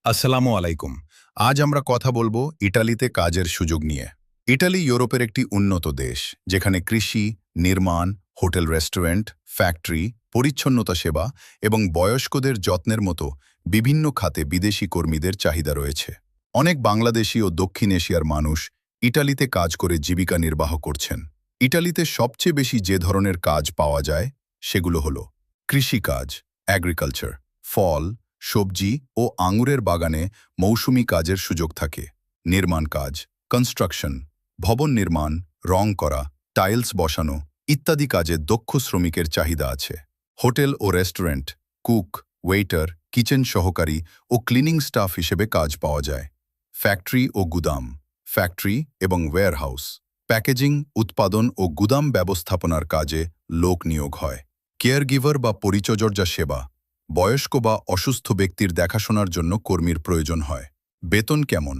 আসসালামু আলাইকুম। আজ আমরা কথা বলবো ইটালিতে কাজের সুযোগ নিয়ে। ইটালি ইউরোপের একটি উন্নত দেশ, যেখানে কৃষি, নির্মাণ, হোটেল রেস্টুরেন্ট, ফ্যাক্টরি, পরিচ্ছন্নতা সেবা এবং বয়স্কদের যত্নের মতো বিভিন্ন খাতে বিদেশি কর্মীদের চাহিদা রয়েছে। অনেক বাংলাদেশি ও দক্ষিণ এশিয়ার মানুষ ইটালিতে কাজ করে জীবিকা নির্বাহ করছেন। ইটালিতে সবচেয়ে বেশি যে ধরনের কাজ পাওয়া যায় সেগুলো হলো কৃষিকাজ, এগ্রিকালচার, ফল, সবজি ও আঙুরের বাগানে মৌসুমি কাজের সুযোগ থাকে। নির্মাণ কাজ, কনস্ট্রাকশন, ভবন নির্মাণ, রং করা, টাইলস বসানো ইত্যাদি কাজে দক্ষ শ্রমিকের চাহিদা আছে। হোটেল ও রেস্টুরেন্ট, কুক, ওয়েটার, কিচেন সহকারী ও ক্লিনিং স্টাফ হিসেবে কাজ পাওয়া যায়। ফ্যাক্টরি ও গুদাম, ফ্যাক্টরি এবং ওয়্যারহাউস, প্যাকেজিং, উৎপাদন ও গুদাম ব্যবস্থাপনার কাজে লোক নিয়োগ হয়। কেয়ারগিভার বা পরিচর্যা সেবা, বয়স্ক বা অসুস্থ ব্যক্তির দেখাশোনার জন্য কর্মীর প্রয়োজন হয়। বেতন কেমন?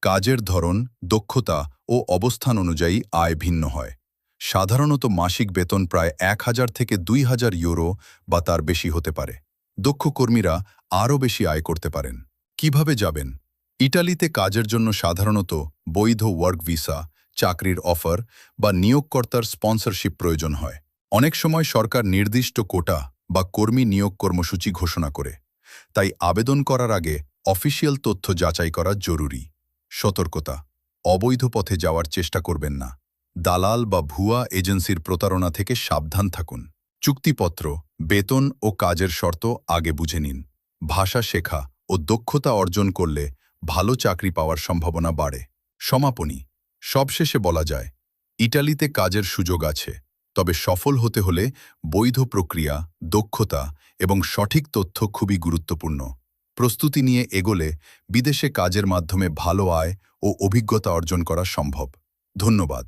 কাজের ধরন, দক্ষতা ও অবস্থান অনুযায়ী আয় ভিন্ন হয়। সাধারণত মাসিক বেতন প্রায় 1000 থেকে 2000 ইউরো বা তার বেশি হতে পারে। দক্ষ কর্মীরা আরও বেশি আয় করতে পারেন। কিভাবে যাবেন? ইটালিতে কাজের জন্য সাধারণত বৈধ ওয়ার্ক ভিসা, চাকরির অফার বা নিয়োগকর্তার স্পন্সরশিপ প্রয়োজন হয়। অনেক সময় সরকার নির্দিষ্ট কোটা বা কর্মী নিয়োগ কর্মসূচি ঘোষণা করে, তাই আবেদন করার আগে অফিসিয়াল তথ্য যাচাই করা জরুরি। সতর্কতা: অবৈধ পথে যাওয়ার চেষ্টা করবেন না। দালাল বা ভুয়া এজেন্সির প্রতারণা থেকে সাবধান থাকুন। চুক্তিপত্র, বেতন ও কাজের শর্ত আগে বুঝে নিন। ভাষা শেখা ও দক্ষতা অর্জন করলে ভালো চাকরি পাওয়ার সম্ভাবনা বাড়ে। সমাপনী: সবশেষে বলা যায়, ইটালিতে কাজের সুযোগ আছে, তবে সফল হতে হলে বৈধ প্রক্রিয়া, দক্ষতা এবং সঠিক তথ্য খুবই গুরুত্বপূর্ণ। প্রস্তুতি নিয়ে এগোলে বিদেশে কাজের মাধ্যমে ভালো আয় ও অভিজ্ঞতা অর্জন করা সম্ভব। ধন্যবাদ।